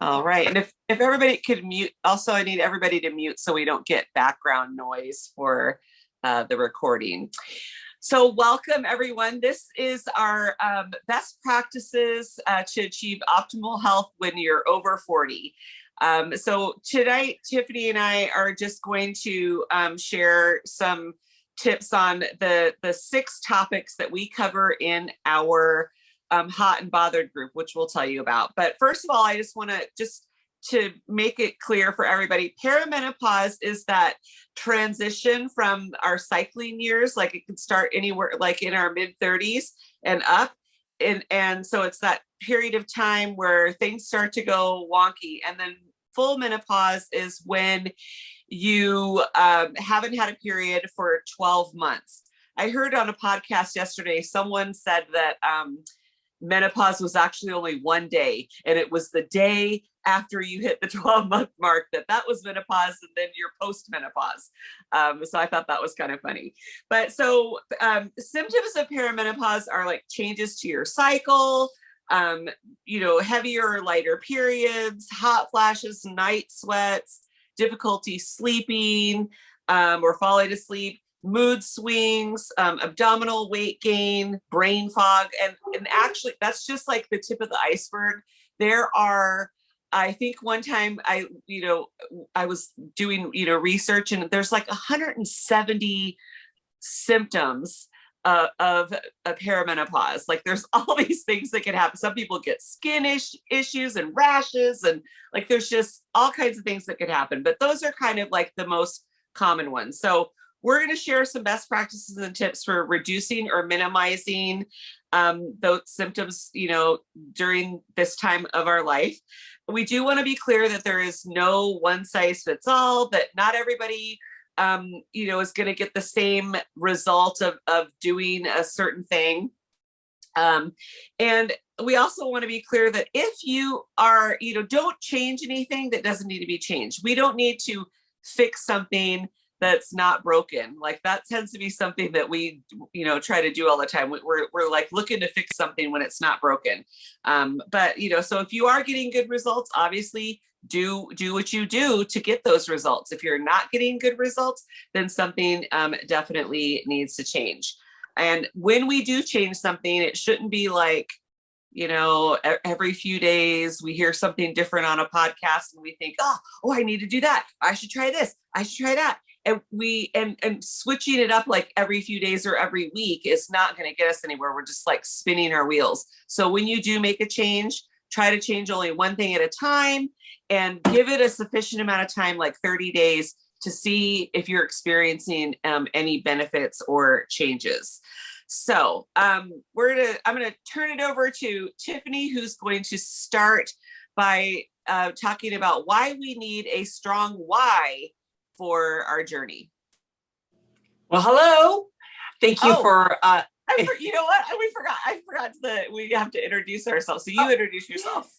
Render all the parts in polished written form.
All right. And if everybody could mute, also I need everybody to mute so we don't get background noise for the recording. So welcome everyone. This is our best practices to achieve optimal health when you're over 40. So tonight, Tiffany and I are just going to share some tips on the 6 topics that we cover in our hot and bothered group, which we'll tell you about. But first of all, I just want to make it clear for everybody, perimenopause is that transition from our cycling years. Like it can start anywhere, like in our mid 30s and up. And so it's that period of time where things start to go wonky. And then full menopause is when you haven't had a period for 12 months. I heard on a podcast yesterday, someone said that menopause was actually only one day, and it was the day after you hit the 12-month mark that was menopause, and then you're post-menopause. So I thought that was kind of funny. But so symptoms of perimenopause are like changes to your cycle, heavier or lighter periods, hot flashes, night sweats, difficulty sleeping or falling asleep, mood swings, abdominal weight gain, brain fog. And actually, that's just like the tip of the iceberg. There are, I think one time I was doing, research, and there's like 170 symptoms of a perimenopause. Like there's all these things that can happen. Some people get skin issues and rashes, and like there's just all kinds of things that could happen. But those are kind of like the most common ones. So we're going to share some best practices and tips for reducing or minimizing those symptoms, during this time of our life. We do want to be clear that there is no one size fits all, that not everybody, is going to get the same result of doing a certain thing. And we also want to be clear that if you are, don't change anything that doesn't need to be changed. We don't need to fix something that's not broken. Like that tends to be something that we, try to do all the time. We're like looking to fix something when it's not broken. But, so if you are getting good results, obviously do what you do to get those results. If you're not getting good results, then something definitely needs to change. And when we do change something, it shouldn't be like, every few days we hear something different on a podcast and we think, oh, I need to do that. I should try this. I should try that. And switching it up like every few days or every week is not going to get us anywhere. We're just like spinning our wheels. So when you do make a change, try to change only one thing at a time and give it a sufficient amount of time, like 30 days, to see if you're experiencing any benefits or changes. So I'm going to turn it over to Tiffany, who's going to start by talking about why we need a strong why for our journey. Well, hello. Thank you for. You know what? I forgot that we have to introduce ourselves. So you introduce yourself.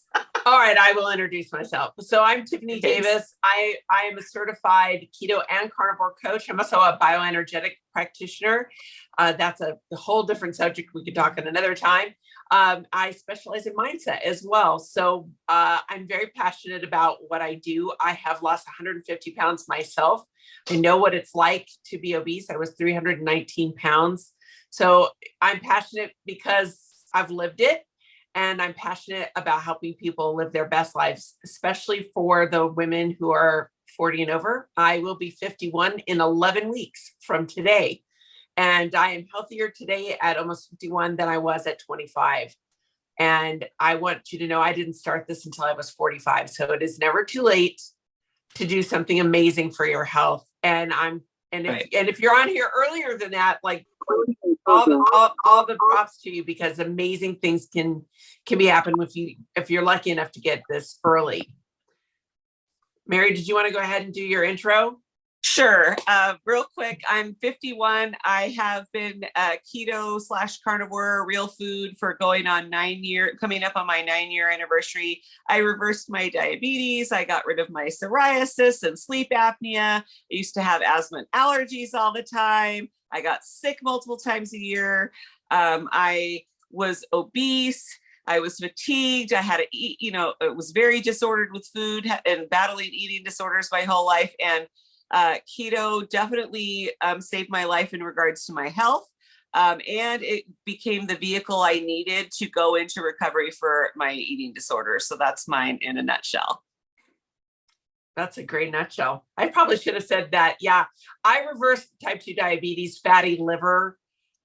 All right, I will introduce myself. So I'm Tiffany Davis. I am a certified keto and carnivore coach. I'm also a bioenergetic practitioner. That's a whole different subject we could talk at another time. I specialize in mindset as well. So I'm very passionate about what I do. I have lost 150 pounds myself. I know what it's like to be obese. I was 319 pounds. So I'm passionate because I've lived it. And I'm passionate about helping people live their best lives, especially for the women who are 40 and over. I will be 51 in 11 weeks from today. And I am healthier today at almost 51 than I was at 25. And I want you to know I didn't start this until I was 45. So it is never too late to do something amazing for your health. And if you're on here earlier than that, like all the props to you, because amazing things can be happening if you're lucky enough to get this early. Mary, did you want to go ahead and do your intro? Sure. Real quick, I'm 51. I have been keto / carnivore, real food for going on 9 years, coming up on my 9-year anniversary. I reversed my diabetes. I got rid of my psoriasis and sleep apnea. I used to have asthma and allergies all the time. I got sick multiple times a year. I was obese. I was fatigued. I had to eat, it was very disordered with food and battling eating disorders my whole life. And keto definitely saved my life in regards to my health. And it became the vehicle I needed to go into recovery for my eating disorder. So that's mine in a nutshell. That's a great nutshell. I probably should have said that. Yeah, I reversed type 2 diabetes, fatty liver,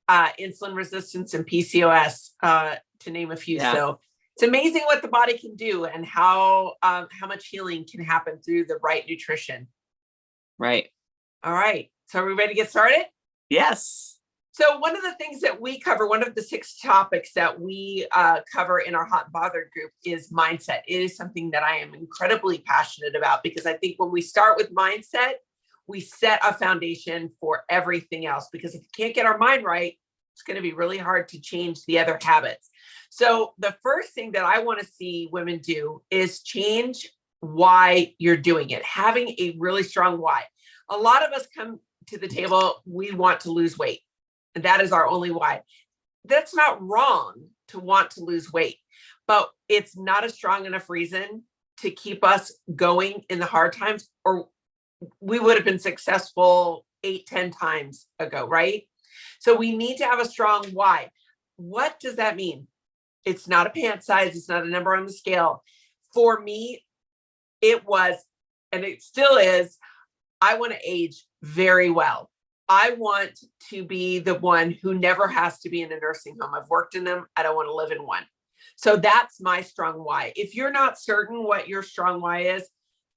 insulin resistance, and PCOS, to name a few. Yeah. So it's amazing what the body can do and how much healing can happen through the right nutrition. Right. All right. So are we ready to get started? Yes. So one of the things that we cover, one of the 6 topics that we cover in our Hot and Bothered group is mindset. It is something that I am incredibly passionate about because I think when we start with mindset, we set a foundation for everything else. Because if you can't get our mind right, it's going to be really hard to change the other habits. So the first thing that I want to see women do is change why you're doing it, having a really strong why. A lot of us come to the table, we want to lose weight. And that is our only why. That's not wrong to want to lose weight, but it's not a strong enough reason to keep us going in the hard times, or we would have been successful 8-10 times ago, right? So we need to have a strong why. What does that mean? It's not a pant size. It's not a number on the scale. For me, it was, and it still is, I want to age very well. I want to be the one who never has to be in a nursing home. I've worked in them. I don't want to live in one. So that's my strong why. If you're not certain what your strong why is,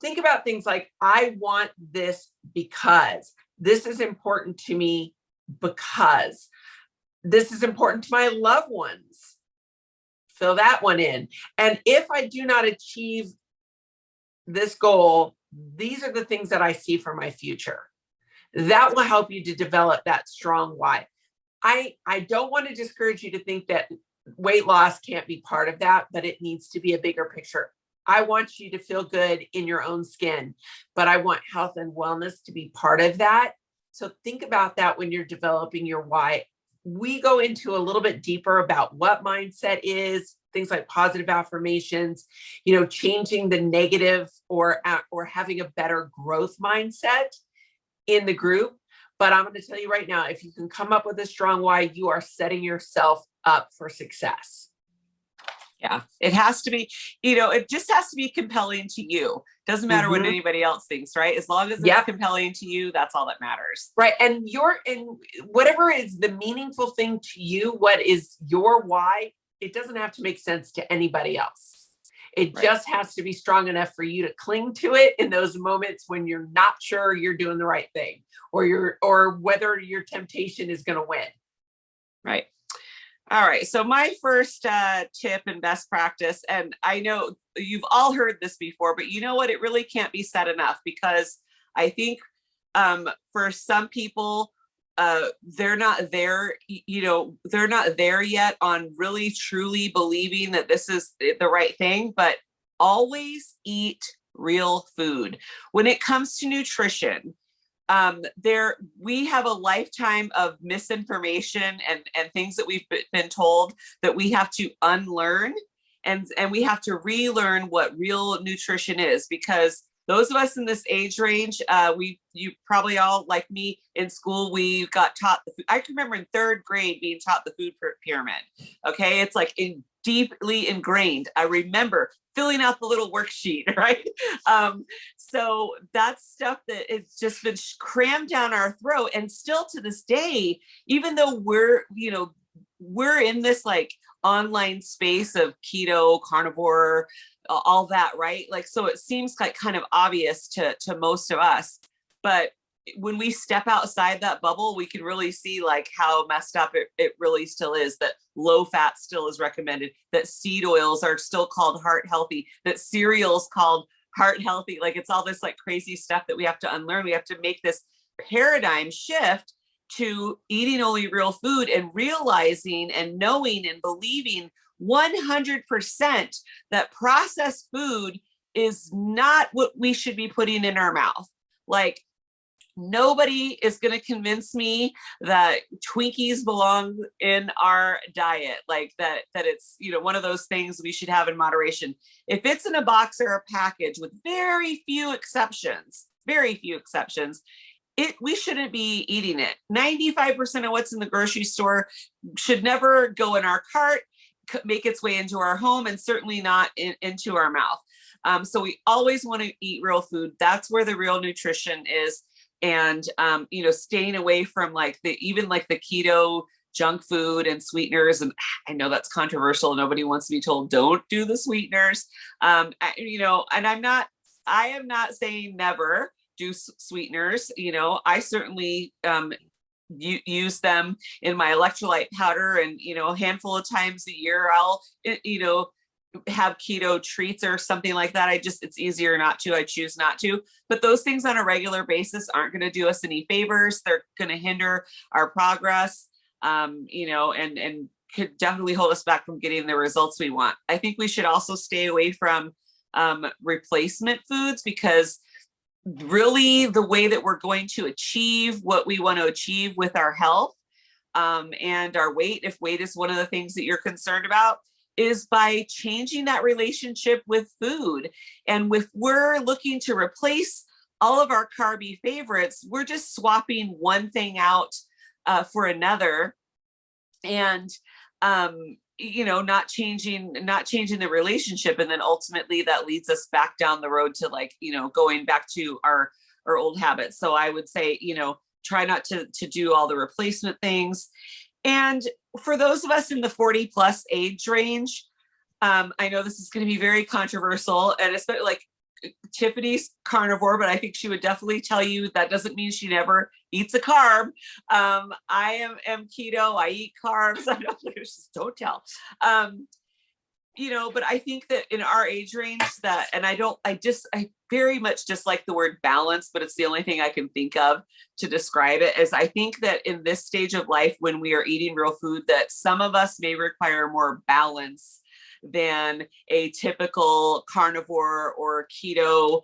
think about things like, I want this because this is important to me, because this is important to my loved ones. Fill that one in. And if I do not achieve this goal, these are the things that I see for my future. That will help you to develop that strong why. I don't want to discourage you to think that weight loss can't be part of that, but it needs to be a bigger picture. I want you to feel good in your own skin, but I want health and wellness to be part of that. So think about that when you're developing your why. We go into a little bit deeper about what mindset is, things like positive affirmations, changing the negative or having a better growth mindset in the group. But I'm going to tell you right now, if you can come up with a strong why, you are setting yourself up for success. Yeah, it has to be, it just has to be compelling to you. Doesn't matter what anybody else thinks, right? As long as it's compelling to you, that's all that matters. Right. And whatever is the meaningful thing to you, what is your why, it doesn't have to make sense to anybody else. It just has to be strong enough for you to cling to it in those moments when you're not sure you're doing the right thing, or whether your temptation is going to win. Right. All right. So my first tip and best practice, and I know you've all heard this before, but you know what? It really can't be said enough, because I think for some people, they're not there, they're not there yet on really truly believing that this is the right thing, but always eat real food. When it comes to nutrition, we have a lifetime of misinformation and things that we've been told that we have to unlearn, and we have to relearn what real nutrition is, because those of us in this age range, you probably all, like me, in school, we got taught the food. I can remember in 3rd grade being taught the food pyramid. Okay. It's like deeply ingrained. I remember filling out the little worksheet, right? So that's stuff that it's just been crammed down our throat. And still to this day, even though we're in this like online space of keto, carnivore, all that, right? Like, so it seems like kind of obvious to most of us, but when we step outside that bubble, we can really see like how messed up it really still is, that low fat still is recommended, that seed oils are still called heart healthy, that cereals called heart healthy. Like, it's all this like crazy stuff that we have to unlearn. We have to make this paradigm shift to eating only real food and realizing and knowing and believing 100% that processed food is not what we should be putting in our mouth. Like, Nobody is going to convince me that Twinkies belong in our diet, like that it's, one of those things we should have in moderation. If it's in a box or a package, with very few exceptions, we shouldn't be eating it. 95% of what's in the grocery store should never go in our cart, make its way into our home, and certainly not into our mouth. So we always want to eat real food. That's where the real nutrition is. And, staying away from even the keto junk food and sweeteners. And I know that's controversial. Nobody wants to be told, don't do the sweeteners. And I am not saying never do sweeteners. I certainly, use them in my electrolyte powder, and, a handful of times a year, I'll, have keto treats or something like that. It's easier not to, I choose not to, but those things on a regular basis aren't going to do us any favors. They're going to hinder our progress, and could definitely hold us back from getting the results we want. I think we should also stay away from replacement foods, because really the way that we're going to achieve what we want to achieve with our health and our weight, if weight is one of the things that you're concerned about, is by changing that relationship with food. And if we're looking to replace all of our carby favorites, we're just swapping one thing out for another, and not changing the relationship. And then ultimately that leads us back down the road to going back to our old habits. So I would say, try not to do all the replacement things. And for those of us in the 40 plus age range, I know this is going to be very controversial, and especially Tiffany's carnivore, but I think she would definitely tell you that doesn't mean she never eats a carb. I am keto. I eat carbs. I don't tell. But I think that in our age range I very much dislike the word balance, but it's the only thing I can think of to describe it, is I think that in this stage of life, when we are eating real food, that some of us may require more balance than a typical carnivore or keto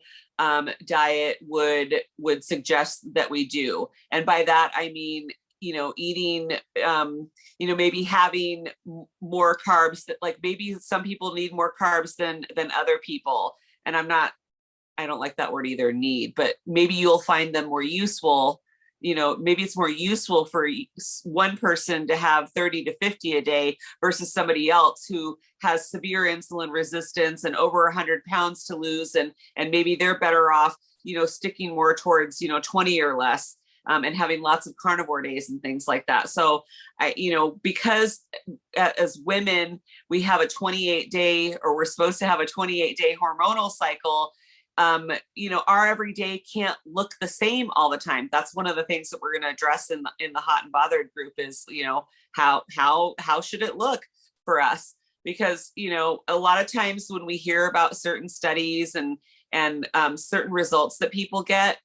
diet would suggest that we do. And by that, I mean, eating, maybe having more carbs, that maybe some people need more carbs than other people. And I don't like that word either, need, but maybe you'll find them more useful. Maybe it's more useful for one person to have 30 to 50 a day versus somebody else who has severe insulin resistance and over 100 pounds to lose. And maybe they're better off, sticking more towards, 20 or less. And having lots of carnivore days and things like that. So because as women, we have a 28-day, or we're supposed to have a 28-day hormonal cycle, our everyday can't look the same all the time. That's one of the things that we're going to address in the Hot and Bothered group is, how should it look for us? Because, a lot of times when we hear about certain studies and certain results that people get,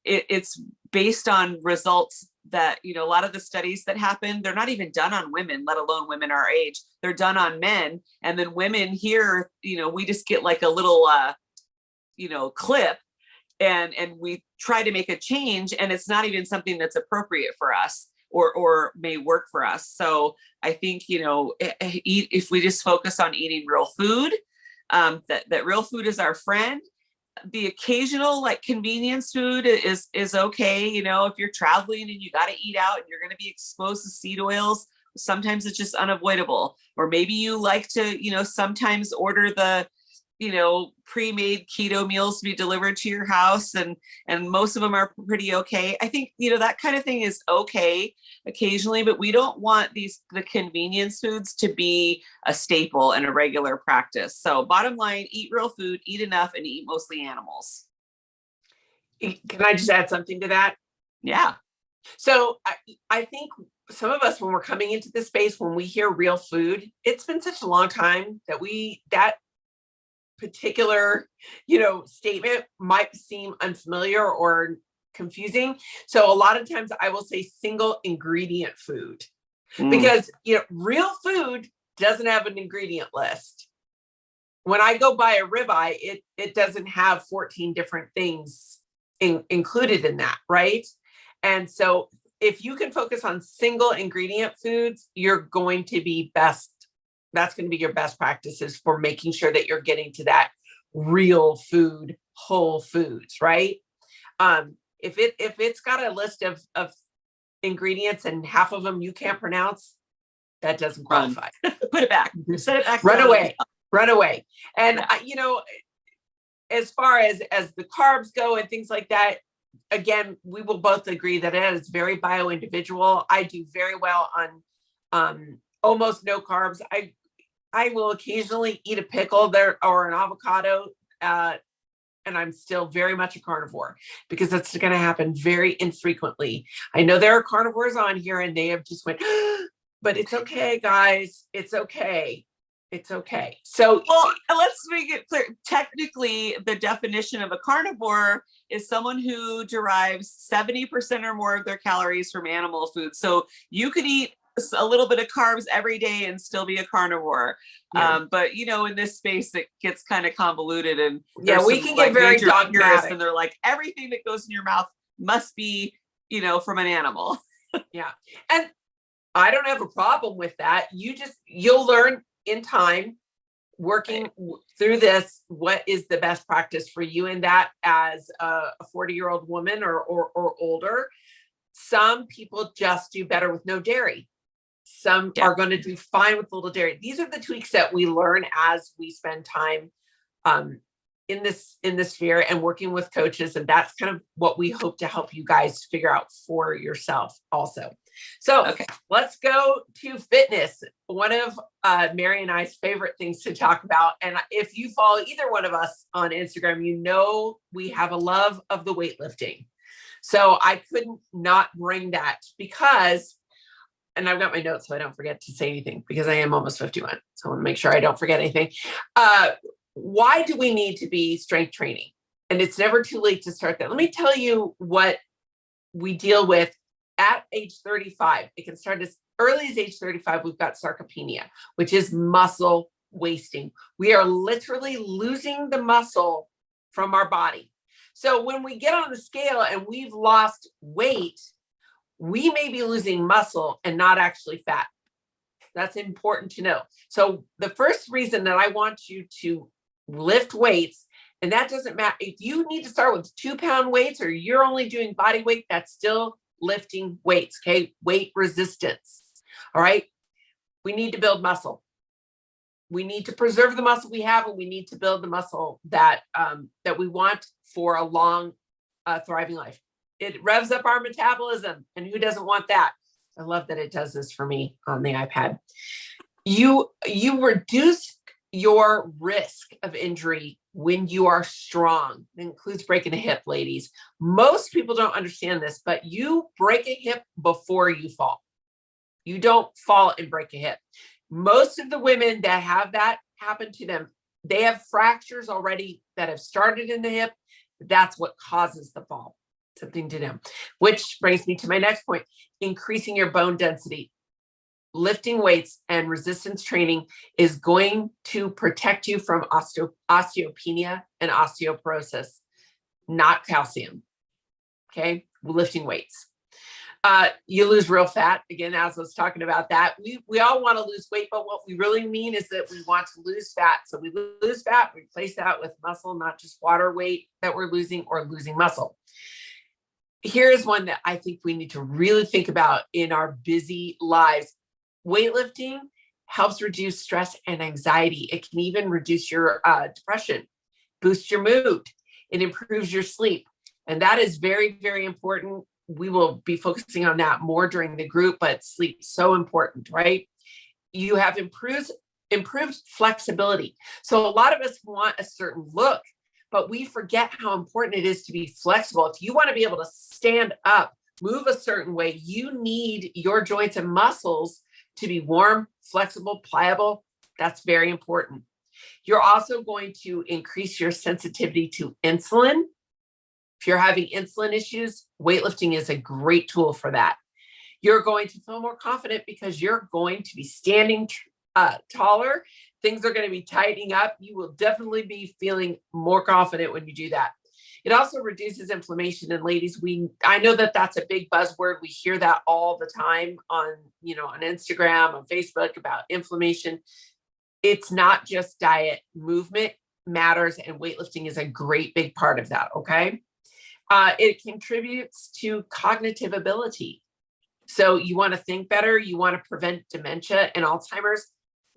it's based on results that, a lot of the studies that happen, they're not even done on women, let alone women our age. They're done on men. And then women here, we just get like a little, clip and we try to make a change, and it's not even something that's appropriate for us or may work for us. So I think, if we just focus on eating real food, that real food is our friend. The occasional convenience food is okay. If you're traveling and you got to eat out and you're going to be exposed to seed oils, sometimes it's just unavoidable. Or maybe you like to, sometimes order the, pre-made keto meals to be delivered to your house. And most of them are pretty okay. I think, that kind of thing is okay occasionally, but we don't want the convenience foods to be a staple and a regular practice. So bottom line, eat real food, eat enough, and eat mostly animals. Can I just add something to that? Yeah. So I think some of us, when we're coming into this space, when we hear real food, it's been such a long time that that particular, statement might seem unfamiliar or confusing. So a lot of times I will say single ingredient food because, real food doesn't have an ingredient list. When I go buy a ribeye, it doesn't have 14 different things included in that. Right. And so if you can focus on single ingredient foods, you're going to be best. That's going to be your best practices for making sure that you're getting to that real food, whole foods, right? If it's got a list of ingredients and half of them you can't pronounce, that doesn't qualify. Put it back. Set it back. Run away. And as far as the carbs go and things like that, again, we will both agree that it is very bio individual. I do very well on almost no carbs. I will occasionally eat a pickle there or an avocado, and I'm still very much a carnivore because that's going to happen very infrequently. I know there are carnivores on here and they have just went, but it's okay, guys. It's okay. It's okay. So, well, let's make it clear. Technically, the definition of a carnivore is someone who derives 70% or more of their calories from animal food. So you could eat a little bit of carbs every day and still be a carnivore. Yeah. But in this space, it gets kind of convoluted, and we can get very dogmatic, and they're like, everything that goes in your mouth must be, from an animal. Yeah. And I don't have a problem with that. You'll learn in time working through this, what is the best practice for you in that as a 40-year-old woman or older. Some people just do better with no dairy. Some are going to do fine with a little dairy. These are the tweaks that we learn as we spend time in this sphere and working with coaches. And that's kind of what we hope to help you guys figure out for yourself also. So let's go to fitness. One of Mary and I's favorite things to talk about. And if you follow either one of us on Instagram, we have a love of the weightlifting. So I couldn't not bring that because, and I've got my notes so I don't forget to say anything because I am almost 51. So I want to make sure I don't forget anything. Why do we need to be strength training? And it's never too late to start that. Let me tell you what we deal with at age 35. It can start as early as age 35. We've got sarcopenia, which is muscle wasting. We are literally losing the muscle from our body. So when we get on the scale and we've lost weight, we may be losing muscle and not actually fat. That's important to know. So the first reason that I want you to lift weights, and that doesn't matter if you need to start with 2-pound weights or you're only doing body weight, that's still lifting weights. Okay. Weight resistance. All right. We need to build muscle. We need to preserve the muscle we have, and we need to build the muscle that we want for a long, thriving life. It revs up our metabolism, and who doesn't want that? I love that it does this for me on the iPad. You reduce your risk of injury when you are strong. It includes breaking a hip, ladies. Most people don't understand this, but you break a hip before you fall. You don't fall and break a hip. Most of the women that have that happen to them, they have fractures already that have started in the hip. That's what causes the fall. Something to them, which brings me to my next point, increasing your bone density. Lifting weights and resistance training is going to protect you from osteopenia and osteoporosis, not calcium. Okay. Lifting weights. You lose real fat. Again, as I was talking about that, we all want to lose weight, but what we really mean is that we want to lose fat. So we lose fat, we replace that with muscle, not just water weight that we're losing or losing muscle. Here's one that I think we need to really think about in our busy lives. Weightlifting helps reduce stress and anxiety. It can even reduce your depression, boost your mood. It improves your sleep. And that is very, very important. We will be focusing on that more during the group, but sleep so important, right? You have improved flexibility. So a lot of us want a certain look, but we forget how important it is to be flexible. If you want to be able to stand up, move a certain way, you need your joints and muscles to be warm, flexible, pliable. That's very important. You're also going to increase your sensitivity to insulin. If you're having insulin issues, weightlifting is a great tool for that. You're going to feel more confident because you're going to be standing taller. Things are going to be tightening up. You will definitely be feeling more confident when you do that. It also reduces inflammation. And ladies, I know that that's a big buzzword. We hear that all the time on, on Instagram, on Facebook about inflammation. It's not just diet. Movement matters, and weightlifting is a great big part of that. Okay. It contributes to cognitive ability. So you want to think better. You want to prevent dementia and Alzheimer's.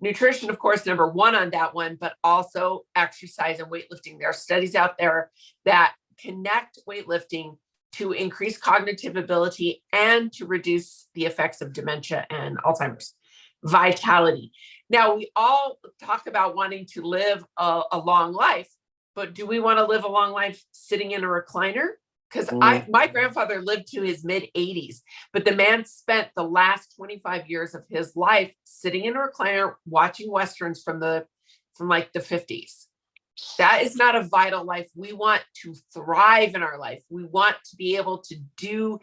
Nutrition, of course, number one on that one, but also exercise and weightlifting. There are studies out there that connect weightlifting to increase cognitive ability and to reduce the effects of dementia and Alzheimer's. Vitality. Now, we all talk about wanting to live a long life, but do we want to live a long life sitting in a recliner? Because my grandfather lived to his mid 80s, but the man spent the last 25 years of his life sitting in a recliner, watching Westerns from like the 50s. That is not a vital life. We want to thrive in our life. We want to be able to do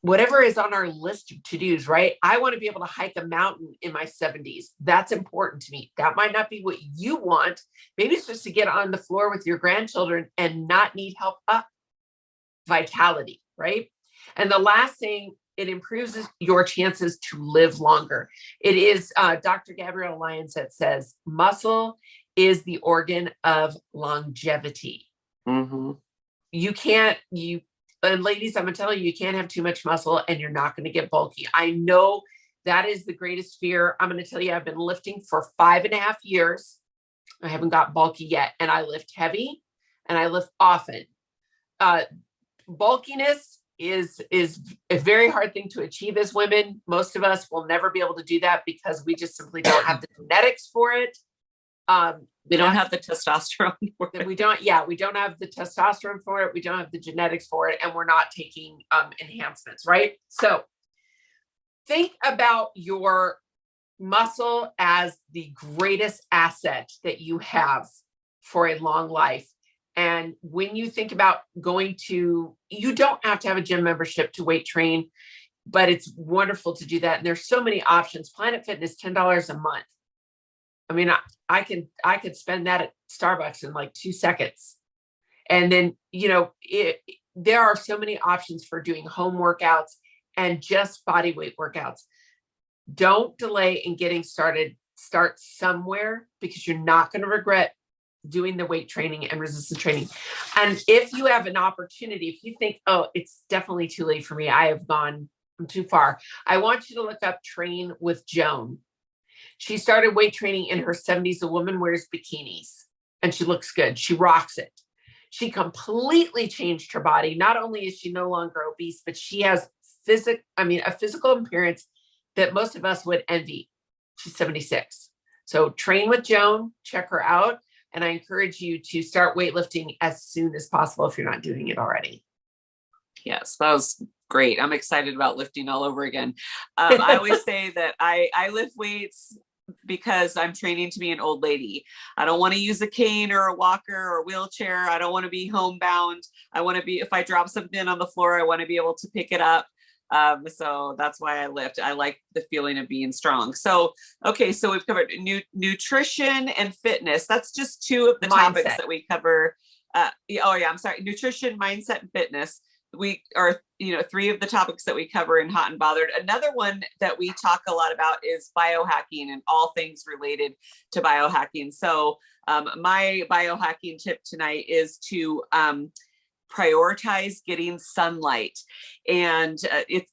whatever is on our list of to-dos, right? I want to be able to hike a mountain in my 70s. That's important to me. That might not be what you want. Maybe it's just to get on the floor with your grandchildren and not need help up. Vitality, right? And the last thing, it improves your chances to live longer. It is Dr. Gabrielle Lyons that says muscle is the organ of longevity. Mm-hmm. And ladies, I'm gonna tell you, you can't have too much muscle and you're not going to get bulky. I know that is the greatest fear. I'm going to tell you, I've been lifting for 5.5 years. I haven't got bulky yet. And I lift heavy and I lift often. Bulkiness is a very hard thing to achieve as women. Most of us will never be able to do that because we just simply don't have the genetics for it. We don't have the testosterone for it. We don't have the testosterone for it. We don't have the genetics for it. And we're not taking enhancements, right? So think about your muscle as the greatest asset that you have for a long life. And when you think about you don't have to have a gym membership to weight train, but it's wonderful to do that. And there's so many options. Planet Fitness, $10 a month. I mean, I could spend that at Starbucks in like 2 seconds. And then, there are so many options for doing home workouts and just body weight workouts. Don't delay in getting started. Start somewhere because you're not going to regret doing the weight training and resistance training. And if you have an opportunity, if you think, oh, it's definitely too late for me, I'm too far, I want you to look up Train with Joan. She started weight training in her 70s. A woman wears bikinis and she looks good. She rocks it. She completely changed her body. Not only is she no longer obese, but she has a physical appearance that most of us would envy. She's 76. So Train with Joan, check her out. And I encourage you to start weightlifting as soon as possible if you're not doing it already. Yes, that was great. I'm excited about lifting all over again. I always say that I lift weights because I'm training to be an old lady. I don't want to use a cane or a walker or a wheelchair. I don't want to be homebound. I want to be, if I drop something on the floor, I want to be able to pick it up. So that's why I lift. I like the feeling of being strong. So, okay. So we've covered nutrition and fitness. That's just two of the topics that we cover. Nutrition, mindset, and fitness. We are, three of the topics that we cover in Hot and Bothered. Another one that we talk a lot about is biohacking and all things related to biohacking. So, my biohacking tip tonight is to, prioritize getting sunlight. And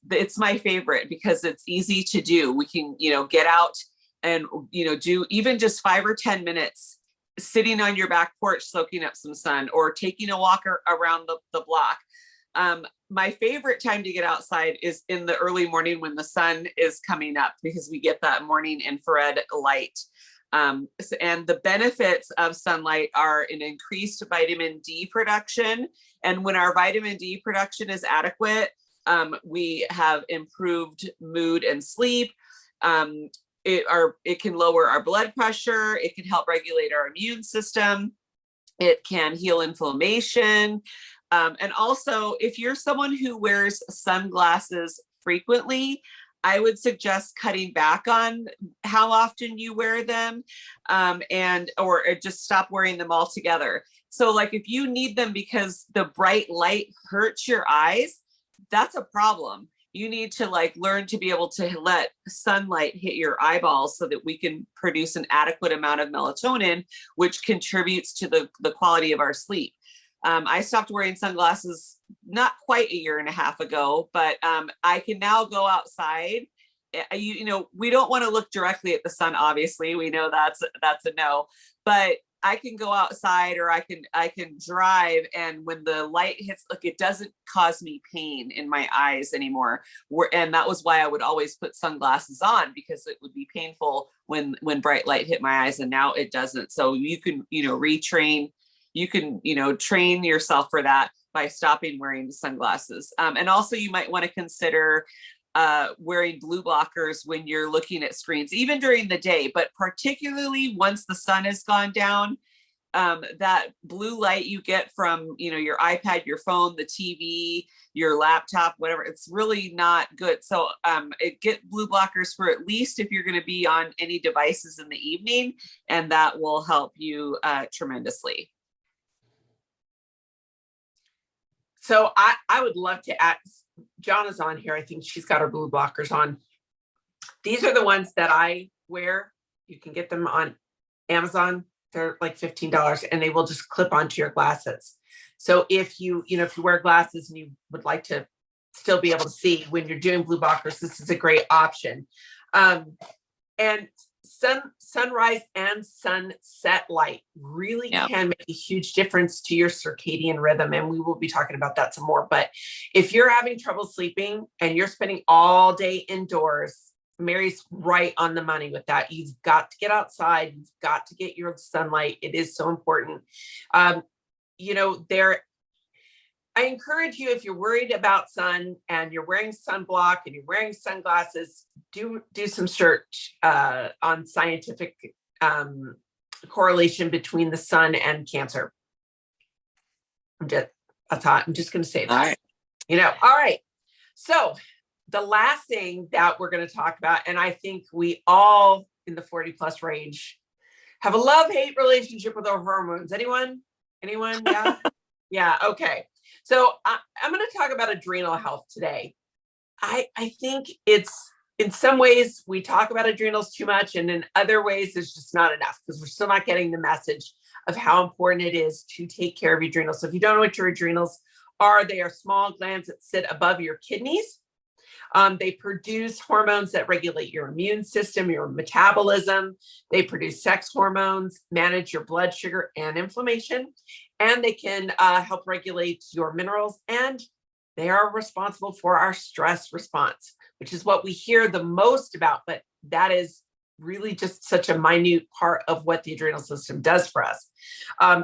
it's my favorite because it's easy to do. We can, get out and, do even just 5 or 10 minutes sitting on your back porch, soaking up some sun, or taking a walk around the block. My favorite time to get outside is in the early morning when the sun is coming up because we get that morning infrared light. And the benefits of sunlight are an increased vitamin D production. And when our vitamin D production is adequate, we have improved mood and sleep. It can lower our blood pressure. It can help regulate our immune system. It can heal inflammation. And also, if you're someone who wears sunglasses frequently, I would suggest cutting back on how often you wear them, or just stop wearing them altogether. So like if you need them because the bright light hurts your eyes, that's a problem. You need to like learn to be able to let sunlight hit your eyeballs so that we can produce an adequate amount of melatonin, which contributes to the quality of our sleep. I stopped wearing sunglasses not quite a year and a half ago, but I can now go outside. We don't want to look directly at the sun. Obviously, we know that's a no, but I can go outside or I can drive, and when the light hits, look, it doesn't cause me pain in my eyes anymore. And that was why I would always put sunglasses on, because it would be painful when bright light hit my eyes, and now it doesn't. So you can, retrain, you can, train yourself for that by stopping wearing the sunglasses. And also you might want to consider wearing blue blockers when you're looking at screens, even during the day, but particularly once the sun has gone down. That blue light you get from, your iPad, your phone, the TV, your laptop, whatever, it's really not good. So get blue blockers for at least if you're going to be on any devices in the evening, and that will help you tremendously. So I would love to add, John is on here. I think she's got her blue blockers on. These are the ones that I wear. You can get them on Amazon. They're like $15, and they will just clip onto your glasses. So if you wear glasses and you would like to still be able to see when you're doing blue blockers, this is a great option. And sunrise and sunset light really can make a huge difference to your circadian rhythm. And we will be talking about that some more. But if you're having trouble sleeping and you're spending all day indoors, Mary's right on the money with that. You've got to get outside. You've got to get your sunlight. It is so important. I encourage you, if you're worried about sun and you're wearing sunblock and you're wearing sunglasses, do some search on scientific correlation between the sun and cancer. I'm just going to say that. All right. All right. So the last thing that we're going to talk about, and I think we all in the 40 plus range have a love-hate relationship with our hormones. Anyone? Yeah. Yeah. Okay. So I'm going to talk about adrenal health today. I think it's, in some ways we talk about adrenals too much, and in other ways it's just not enough, because we're still not getting the message of how important it is to take care of your adrenals. So if you don't know what your adrenals are, they are small glands that sit above your kidneys. They produce hormones that regulate your immune system, your metabolism. They produce sex hormones, manage your blood sugar and inflammation, and they can help regulate your minerals. And they are responsible for our stress response, which is what we hear the most about. But that is really just such a minute part of what the adrenal system does for us.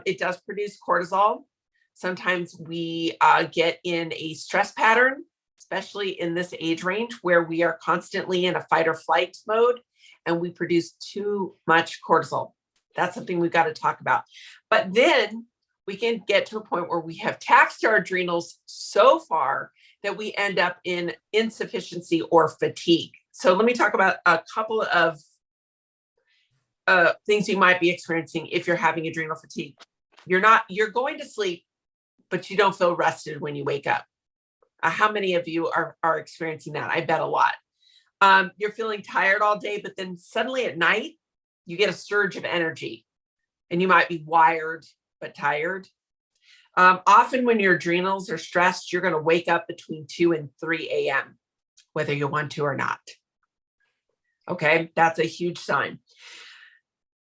It does produce cortisol. Sometimes we get in a stress pattern, especially in this age range where we are constantly in a fight or flight mode, and we produce too much cortisol. That's something we've got to talk about. But then we can get to a point where we have taxed our adrenals so far that we end up in insufficiency or fatigue. So let me talk about a couple of things you might be experiencing if you're having adrenal fatigue. You're going to sleep, but you don't feel rested when you wake up. How many of you are experiencing that? I bet a lot. You're feeling tired all day, but then suddenly at night, you get a surge of energy, and you might be wired, but tired. Often when your adrenals are stressed, you're going to wake up between 2 and 3 a.m., whether you want to or not. Okay, that's a huge sign.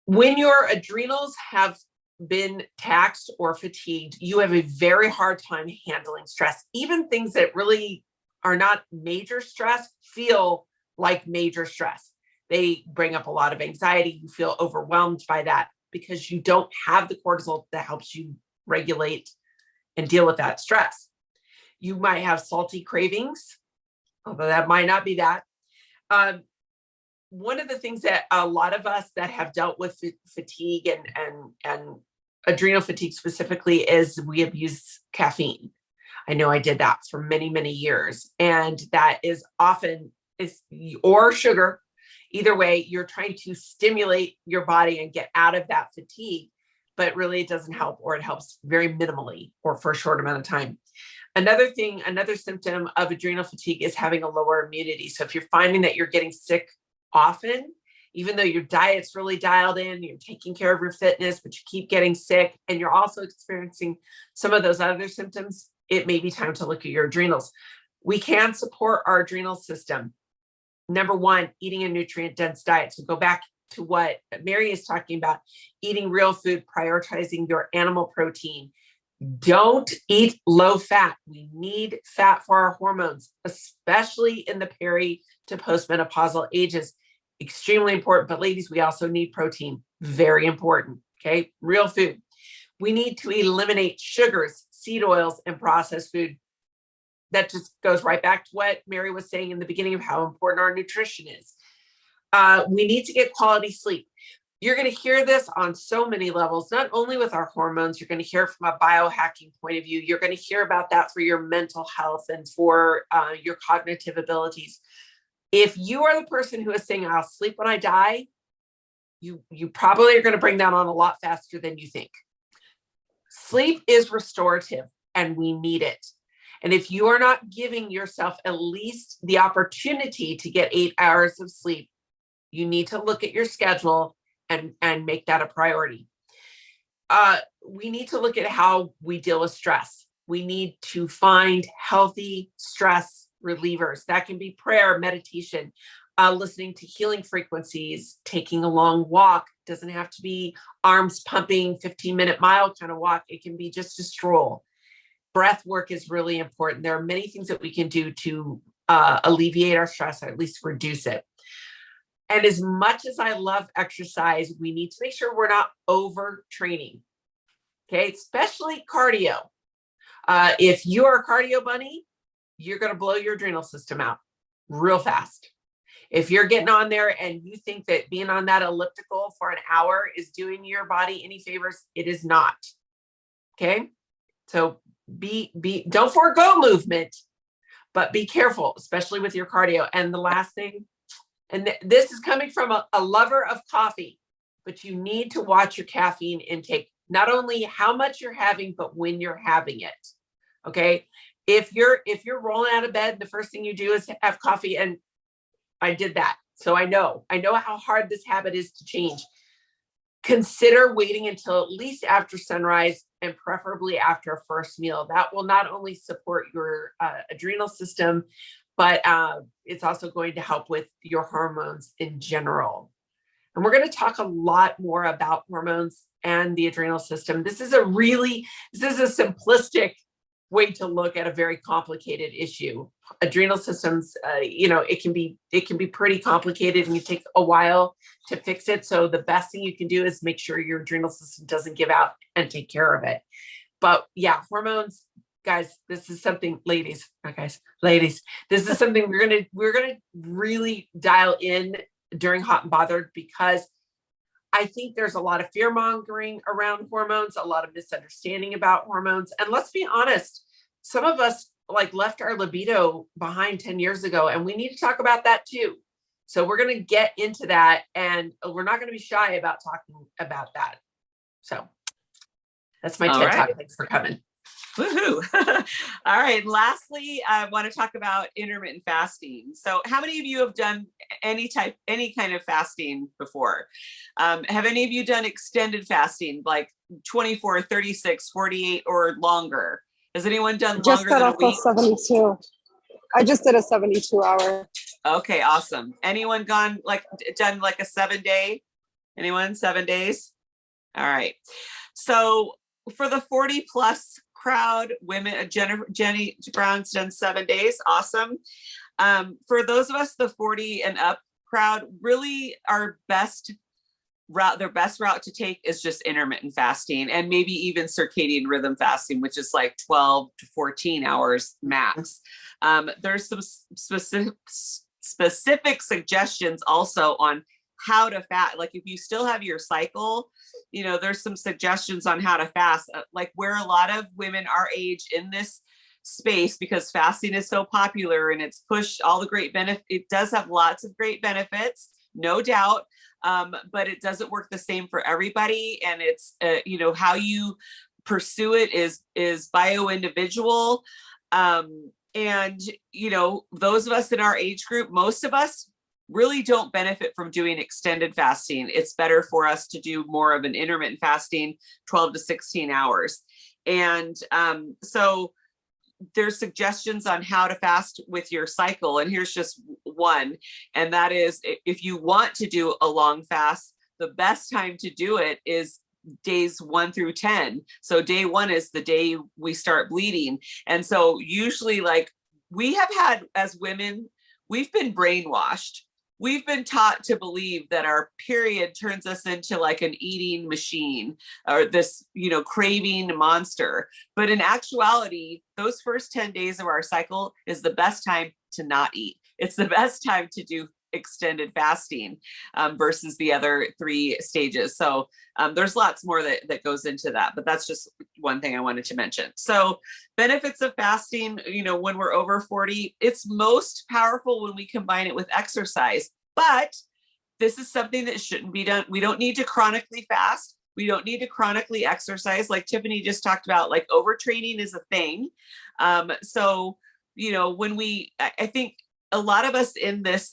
When your adrenals have been taxed or fatigued, you have a very hard time handling stress. Even things that really are not major stress feel like major stress. They bring up a lot of anxiety. You feel overwhelmed by that because you don't have the cortisol that helps you regulate and deal with that stress. You might have salty cravings, although that might not be that. One of the things that a lot of us that have dealt with fatigue and adrenal fatigue specifically is we abuse caffeine. I know I did that for many, many years. And that is often or sugar. Either way, you're trying to stimulate your body and get out of that fatigue. but really it doesn't help, or it helps very minimally or for a short amount of time. Another symptom of adrenal fatigue is having a lower immunity. So if you're finding that you're getting sick often, even though your diet's really dialed in, you're taking care of your fitness, but you keep getting sick, and you're also experiencing some of those other symptoms, it may be time to look at your adrenals. We can support our adrenal system. Number one, eating a nutrient-dense diet. So go back to what Mary is talking about, eating real food, prioritizing your animal protein. Don't eat low fat. We need fat for our hormones, especially in the peri to postmenopausal ages. Extremely important. But ladies, we also need protein. Very important. Okay. Real food. We need to eliminate sugars, seed oils, and processed food. That just goes right back to what Mary was saying in the beginning of how important our nutrition is. We need to get quality sleep. You're going to hear this on so many levels, not only with our hormones. You're going to hear from a biohacking point of view. You're going to hear about that for your mental health and for your cognitive abilities. If you are the person who is saying, I'll sleep when I die, you probably are going to bring that on a lot faster than you think. Sleep is restorative, and we need it. And if you are not giving yourself at least the opportunity to get 8 hours of sleep, you need to look at your schedule and make that a priority. We need to look at how we deal with stress. We need to find healthy stress relievers. That can be prayer, meditation, listening to healing frequencies, taking a long walk. Doesn't have to be arms pumping, 15-minute mile kind of walk. It can be just a stroll. Breath work is really important. There are many things that we can do to alleviate our stress, or at least reduce it. And as much as I love exercise, we need to make sure we're not overtraining. Okay, especially cardio. If you're a cardio bunny, you're going to blow your adrenal system out real fast. If you're getting on there and you think that being on that elliptical for an hour is doing your body any favors, it is not. Okay, so don't forego movement, but be careful, especially with your cardio. And the last thing, and this is coming from a lover of coffee, but you need to watch your caffeine intake, not only how much you're having, but when you're having it. Okay. If you're rolling out of bed, the first thing you do is have coffee. And I did that. So I know how hard this habit is to change. Consider waiting until at least after sunrise, and preferably after a first meal. That will not only support your adrenal system, but it's also going to help with your hormones in general. And we're going to talk a lot more about hormones and the adrenal system. This is a simplistic way to look at a very complicated issue. Adrenal systems, it can be pretty complicated, and it takes a while to fix it. So the best thing you can do is make sure your adrenal system doesn't give out, and take care of it. But yeah, hormones, guys, this is something, ladies, this is something we're gonna really dial in during Hot and Bothered, because I think there's a lot of fear mongering around hormones, a lot of misunderstanding about hormones. And let's be honest, some of us left our libido behind 10 years ago, and we need to talk about that too. So we're going to get into that, and we're not going to be shy about talking about that. So that's my TED Talk. Thanks for coming. Woohoo. All right. Lastly, I want to talk about intermittent fasting. So how many of you have done any kind of fasting before? Have any of you done extended fasting, like 24, 36, 48 or longer? Has anyone done longer than a week? 72. I just did a 72 hour. Okay, awesome. Anyone done like a 7-day? Anyone 7 days? All right. So for the 40 plus crowd, women, Jenny Brown's done 7 days. Awesome. For those of us, the 40 and up crowd, really their best route to take is just intermittent fasting, and maybe even circadian rhythm fasting, which is like 12 to 14 hours max. There's some specific suggestions also on how to fast. Like if you still have your cycle, there's some suggestions on how to fast, like where a lot of women our age in this space, because fasting is so popular and it's pushed all the great benefits. It does have lots of great benefits, no doubt. but it doesn't work the same for everybody. And it's, how you pursue it is bio-individual. And, those of us in our age group, most of us really don't benefit from doing extended fasting. It's better for us to do more of an intermittent fasting, 12 to 16 hours. And so there's suggestions on how to fast with your cycle. And here's just one. And that is, if you want to do a long fast, the best time to do it is days 1 through 10. So day 1 is the day we start bleeding. And so usually, like, we have had, as women, we've been brainwashed. We've been taught to believe that our period turns us into like an eating machine or this, craving monster. But in actuality, those first 10 days of our cycle is the best time to not eat. It's the best time to do extended fasting versus the other 3 stages. So there's lots more that goes into that, but that's just one thing I wanted to mention. So benefits of fasting, when we're over 40, it's most powerful when we combine it with exercise, but this is something that shouldn't be done. We don't need to chronically fast. We don't need to chronically exercise. Like Tiffany just talked about, like overtraining is a thing. So, when I think a lot of us in this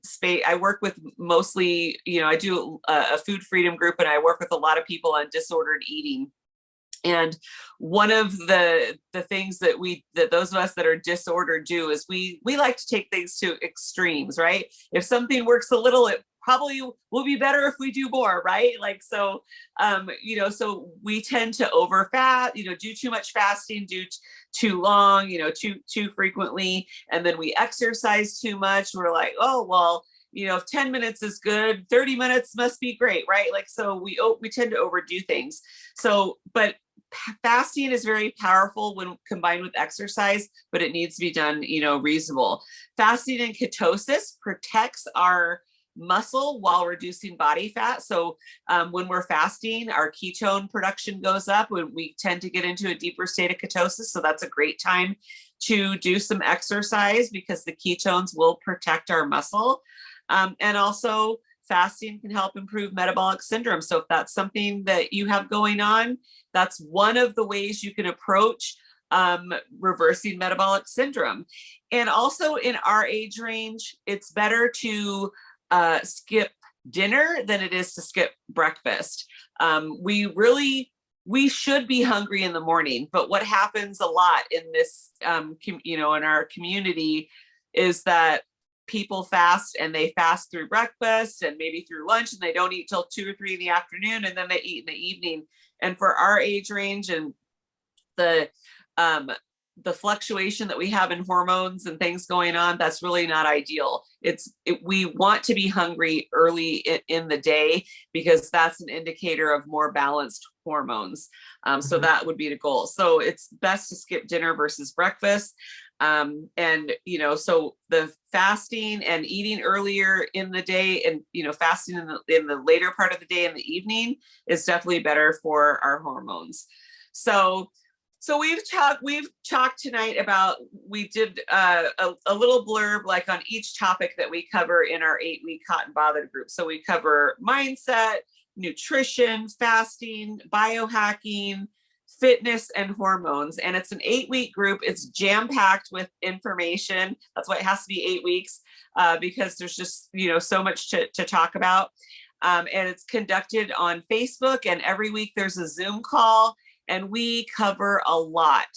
space, I work with mostly, I do a food freedom group, and I work with a lot of people on disordered eating. And one of the things that those of us that are disordered do is we like to take things to extremes, right? If something works a little, it probably will be better if we do more, right? Like, so, so we tend to overfast, do too much fasting, do too long, too frequently. And then we exercise too much. We're like, oh, well, if 10 minutes is good, 30 minutes must be great, right? Like, so we tend to overdo things. So, but fasting is very powerful when combined with exercise, but it needs to be done, reasonable. Fasting in ketosis protects our muscle while reducing body fat. So when we're fasting, our ketone production goes up when we tend to get into a deeper state of ketosis. So that's a great time to do some exercise because the ketones will protect our muscle. And also fasting can help improve metabolic syndrome. So if that's something that you have going on, that's one of the ways you can approach reversing metabolic syndrome. And also in our age range, it's better to skip dinner than it is to skip breakfast. We should be hungry in the morning, but what happens a lot in this, in our community is that people fast and they fast through breakfast and maybe through lunch, and they don't eat till 2 or 3 in the afternoon, and then they eat in the evening. And for our age range and the fluctuation that we have in hormones and things going on, that's really not ideal. We want to be hungry early in the day because that's an indicator of more balanced hormones. So that would be the goal. So it's best to skip dinner versus breakfast. And, so the fasting and eating earlier in the day and, fasting in the later part of the day in the evening is definitely better for our hormones. So we've talked tonight about, we did a little blurb like on each topic that we cover in our 8-week Hot and Bothered group. So we cover mindset, nutrition, fasting, biohacking, fitness, and hormones. And it's an 8-week group. It's jam-packed with information. That's why it has to be 8 weeks because there's just, so much to talk about. And it's conducted on Facebook, and every week there's a Zoom call. And we cover a lot.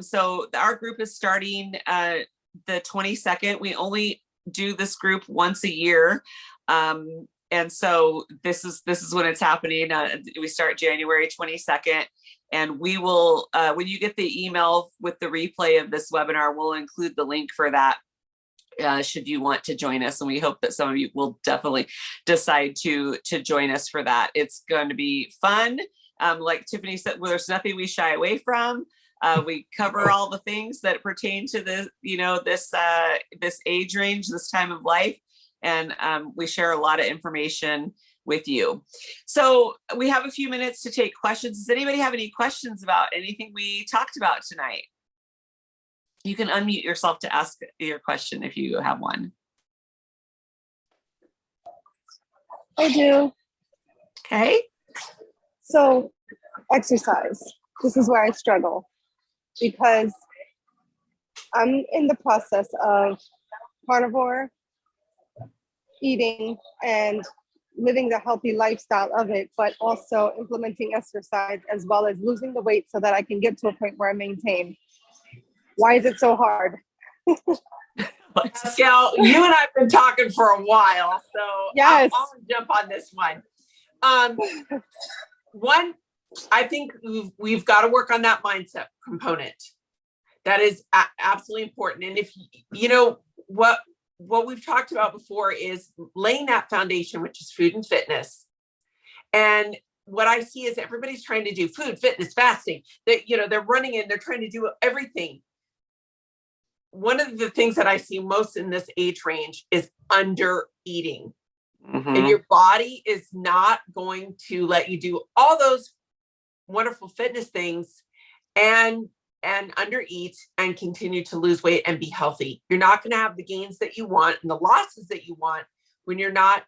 So our group is starting the 22nd. We only do this group once a year. And so this is when it's happening. We start January 22nd. And we will, when you get the email with the replay of this webinar, we'll include the link for that. Should you want to join us. And we hope that some of you will definitely decide to join us for that. It's going to be fun. Like Tiffany said, well, there's nothing we shy away from. We cover all the things that pertain to this age range, this time of life. And we share a lot of information with you. So we have a few minutes to take questions. Does anybody have any questions about anything we talked about tonight? You can unmute yourself to ask your question if you have one. I do. Okay. So exercise. This is where I struggle because I'm in the process of carnivore eating and living the healthy lifestyle of it, but also implementing exercise as well as losing the weight so that I can get to a point where I maintain. Why is it so hard? Pascal, you and I have been talking for a while, so Yes. I'll jump on this one. One, I think we've got to work on that mindset component. That is absolutely important. And if you know what we've talked about before is laying that foundation, which is food and fitness. And what I see is everybody's trying to do food, fitness, fasting. They're running in, they're trying to do everything. One of the things that I see most in this age range is under eating. Mm-hmm. And your body is not going to let you do all those wonderful fitness things and under eat and continue to lose weight and be healthy. You're not going to have the gains that you want and the losses that you want when you're not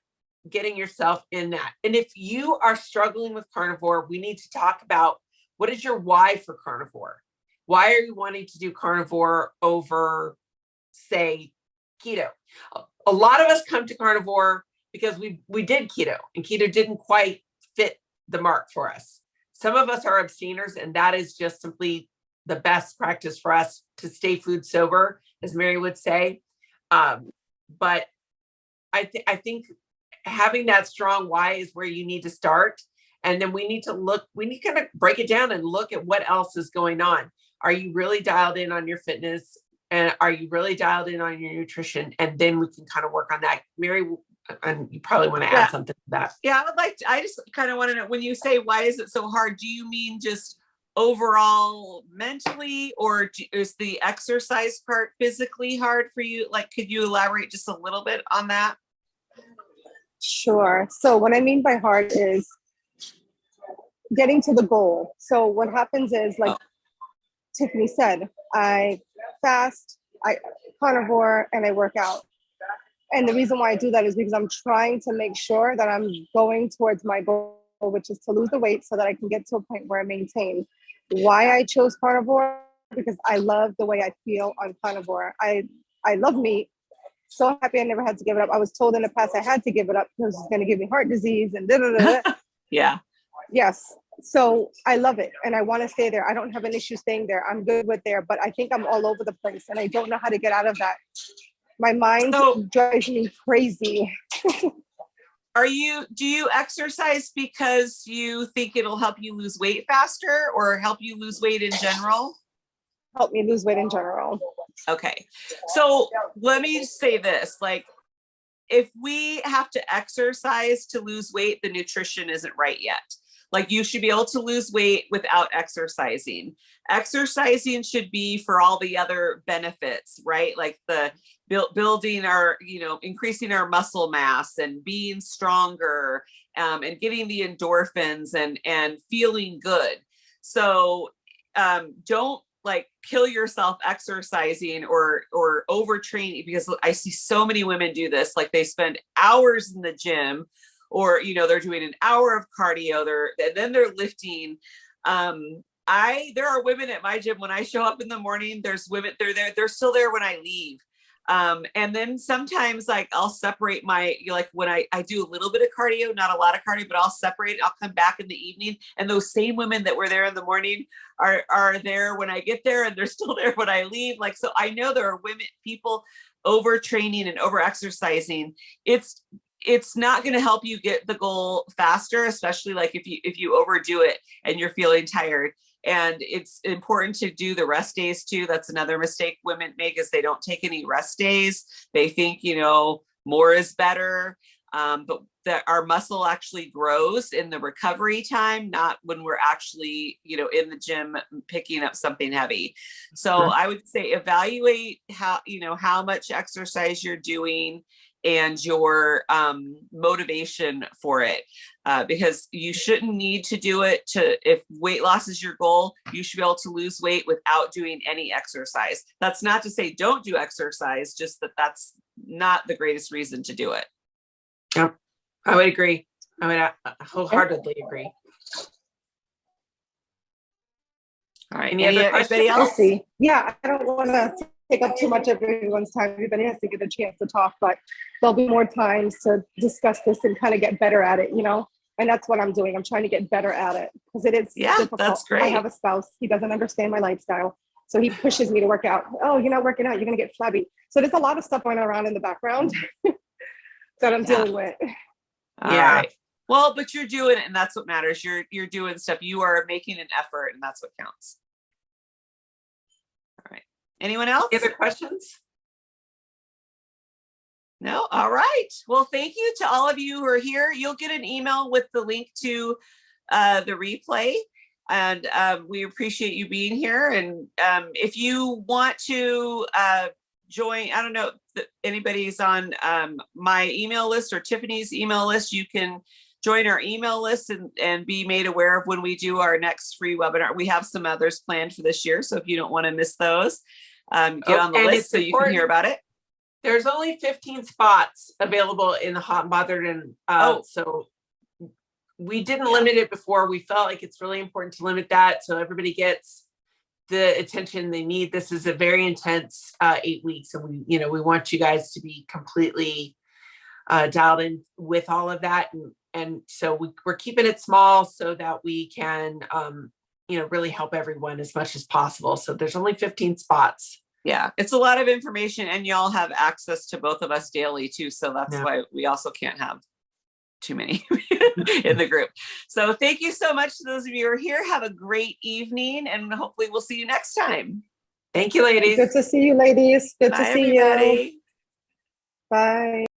getting yourself in that. And if you are struggling with carnivore, we need to talk about what is your why for carnivore? Why are you wanting to do carnivore over, say, keto? A lot of us come to carnivore because we did keto and keto didn't quite fit the mark for us. Some of us are abstainers, and that is just simply the best practice for us to stay food sober, as Mary would say. But I think having that strong why is where you need to start. And then we need to kind of break it down and look at what else is going on. Are you really dialed in on your fitness? And are you really dialed in on your nutrition? And then we can kind of work on that. Mary, and you probably want to add something to that. Yeah, I just kind of want to know, when you say, why is it so hard? Do you mean just overall mentally, or is the exercise part physically hard for you? Like, could you elaborate just a little bit on that? Sure. So what I mean by hard is getting to the goal. So what happens is, like Tiffany said, I fast, I carnivore, and I work out. And the reason why I do that is because I'm trying to make sure that I'm going towards my goal, which is to lose the weight so that I can get to a point where I maintain. Why I chose carnivore? Because I love the way I feel on carnivore. I love meat. So happy I never had to give it up. I was told in the past I had to give it up because it's going to give me heart disease and da-da-da-da. Yeah. Yes. So I love it and I want to stay there. I don't have an issue staying there. I'm good with there, but I think I'm all over the place and I don't know how to get out of that. My mind drives me crazy. Do you exercise because you think it'll help you lose weight faster or help you lose weight in general? Help me lose weight in general. Okay. So let me say this, like, if we have to exercise to lose weight, the nutrition isn't right yet. Like, you should be able to lose weight without exercising. Exercising should be for all the other benefits, right? Like the building our, increasing our muscle mass and being stronger, and getting the endorphins and feeling good. So don't like kill yourself exercising or overtraining, because I see so many women do this. Like, they spend hours in the gym, or they're doing an hour of cardio, and then they're lifting. There are women at my gym, when I show up in the morning, there's women, they're still there when I leave. And then sometimes, like, I'll separate when I do a little bit of cardio, not a lot of cardio, but I'll separate, I'll come back in the evening, and those same women that were there in the morning are there when I get there, and they're still there when I leave. Like, so I know there are people overtraining and over exercising. It's not going to help you get the goal faster, especially like if you overdo it and you're feeling tired. And it's important to do the rest days too. That's another mistake women make, is they don't take any rest days. They think, more is better. But that our muscle actually grows in the recovery time, not when we're actually, in the gym picking up something heavy. So I would say evaluate how much exercise you're doing and your motivation for it, because you shouldn't need to do it if weight loss is your goal. You should be able to lose weight without doing any exercise. That's not to say don't do exercise, just that's not the greatest reason to do it. Yep. I would agree. I would wholeheartedly agree. All right. Any other questions? Anybody We'll else? see. Yeah, I don't want to take up too much of everyone's time. Everybody has to get a chance to talk, but there'll be more times to discuss this and kind of get better at it, you know? And that's what I'm doing. I'm trying to get better at it because it is difficult. That's great. I have a spouse. He doesn't understand my lifestyle. So he pushes me to work out. Oh, you're not working out. You're going to get flabby. So there's a lot of stuff going around in the background that I'm dealing with. All right. Well, but you're doing it, and that's what matters. You're doing stuff. You are making an effort, and that's what counts. All right. Anyone else? Any other questions? No? All right. Well, thank you to all of you who are here. You'll get an email with the link to the replay. And we appreciate you being here. And if you want to join, I don't know if anybody's on my email list or Tiffany's email list, you can join our email list and be made aware of when we do our next free webinar. We have some others planned for this year. So if you don't want to miss those, get on the list so you can hear about it. There's only 15 spots available in the hot and bothered. And so we didn't limit it before. We felt like it's really important to limit that so everybody gets the attention they need. This is a very intense 8 weeks. And we want you guys to be completely dialed in with all of that. And so we're keeping it small so that we can, really help everyone as much as possible. So there's only 15 spots. Yeah, it's a lot of information, and y'all have access to both of us daily too. So that's why we also can't have too many in the group. So thank you so much to those of you who are here. Have a great evening, and hopefully we'll see you next time. Thank you, ladies. Good to see you, ladies. Good to see everybody. you. Bye.